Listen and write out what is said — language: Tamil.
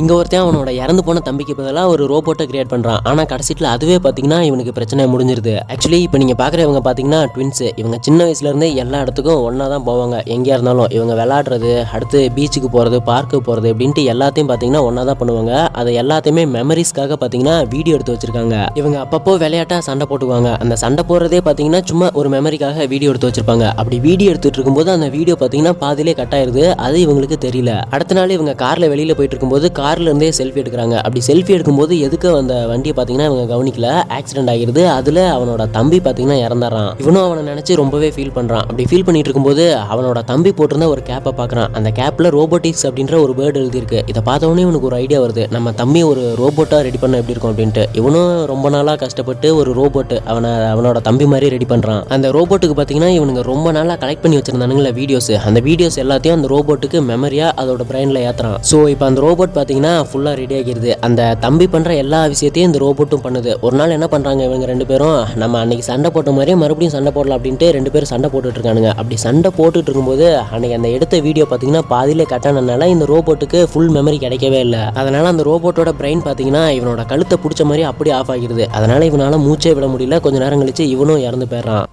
இங்கே ஒருத்தன் அவனோட இறந்து போன தம்பிக்கு பதிலாக ஒரு ரோபோட்டை கிரியேட் பண்ணுறான். ஆனால் கடைசியில் அதுவே பார்த்தீங்கன்னா இவனுக்கு பிரச்சனை முடிஞ்சிருது. ஆக்சுவலி இப்போ நீங்கள் பார்க்குறவங்க பார்த்தீங்கன்னா ட்வின்ஸு. இவங்க சின்ன வயசுலேருந்தே எல்லா இடத்துக்கும் ஒன்றா தான் போவாங்க. எங்கேயா இருந்தாலும் இவங்க விளாடுறது, அடுத்து பீச்சுக்கு போகிறது, பார்க்கு போகிறது அப்படின்ட்டு எல்லாத்தையும் பார்த்தீங்கன்னா ஒன்றா தான் பண்ணுவாங்க. அதை எல்லாத்தையுமே மெமரிஸ்க்காக பார்த்தீங்கன்னா வீடியோ எடுத்து வச்சிருக்காங்க. இவங்க அப்பப்போ விளையாட்டாக சண்டை போட்டுக்குவாங்க. அந்த சண்டை போடுறதே பார்த்தீங்கன்னா சும்மா ஒரு மெமரிக்காக வீடியோ எடுத்து வச்சிருப்பாங்க. அப்படி வீடியோ எடுத்துட்டு இருக்கும்போது அந்த வீடியோ பார்த்தீங்கன்னா பாதியிலே கட் ஆயிருது. அது இவங்களுக்கு தெரியல. அடுத்த நாள் இவங்க காரில் வெளியில் போயிட்டு இருக்கும்போது கார்ல இருந்தே செல்ஃபி எடுக்கிறாங்க. அப்படி செல்ஃபி எடுக்கும்போது எதுக்கு அந்த வண்டியை பார்த்தீங்கன்னா இவங்க கவனிக்கல, ஆக்சிடென்ட் ஆகிருது. அதில் அவனோட தம்பி பார்த்தீங்கன்னா இறந்துறான். இவனும் அவனை நினச்சி ரொம்பவே ஃபீல் பண்ணுறான். அப்படி ஃபீல் பண்ணிட்டு இருக்கும்போது அவனோட தம்பி போட்டிருந்த ஒரு கேப்பை பார்க்குறான். அந்த கேப்பில் ரோபோட்டிக்ஸ் அப்படின்ற ஒரு வேர்டு எழுதியிருக்கு. இதை பார்த்தவொடனே இவனுக்கு ஒரு ஐடியா வருது, நம்ம தம்பி ஒரு ரோபோட்டாக ரெடி பண்ண எப்படி இருக்கும் அப்படின்ட்டு. இவனும் ரொம்ப நாளாக கஷ்டப்பட்டு ஒரு ரோபோட்டு அவனோட தம்பி மாதிரி ரெடி பண்ணுறான். அந்த ரோபோட்டுக்கு பார்த்தீங்கன்னா இவனுங்க ரொம்ப நாளாக கலெக்ட் பண்ணி வச்சிருந்தானுங்களா வீடியோஸ். அந்த வீடியோஸ் எல்லாத்தையும் அந்த ரோபோட்டுக்கு மெமரியாக அதோட பிரெயினில் ஏற்றுறான். ஸோ இப்போ அந்த ரோபோட் பார்த்தீங்கன்னா ஃபுல்லாக ரெடி ஆகிடுது. அந்த தம்பி பண்ணுற எல்லா விஷயத்தையும் இந்த ரோபோட்டும் பண்ணுது. ஒரு நாள் என்ன பண்ணுறாங்க இவங்க ரெண்டு பேரும், நம்ம அன்னைக்கு சண்டை போட்ட மாதிரியே மறுபடியும் சண்டை போடலாம் அப்படின்ட்டு ரெண்டு பேரும் சண்டை போட்டுட்டு இருக்கானுங்க. அப்படி சண்டை போட்டுட்டு இருக்கும்போது அன்னைக்கு அந்த எடுத்த வீடியோ பார்த்தீங்கன்னா பாதியிலே கட்டானதுனால இந்த ரோபோட்டுக்கு ஃபுல் மெமரி கிடைக்கவே இல்லை. அதனால அந்த ரோபோட்டோட பிரெயின் பார்த்தீங்கன்னா இவனோட கழுத்தை பிடிச்ச மாதிரி அப்படியே ஆஃப் ஆகிடுது. அதனால இவனால மூச்சே விட முடியல. கொஞ்ச நேரம் கழிச்சு இவனும் இறந்து போயிடுறான்.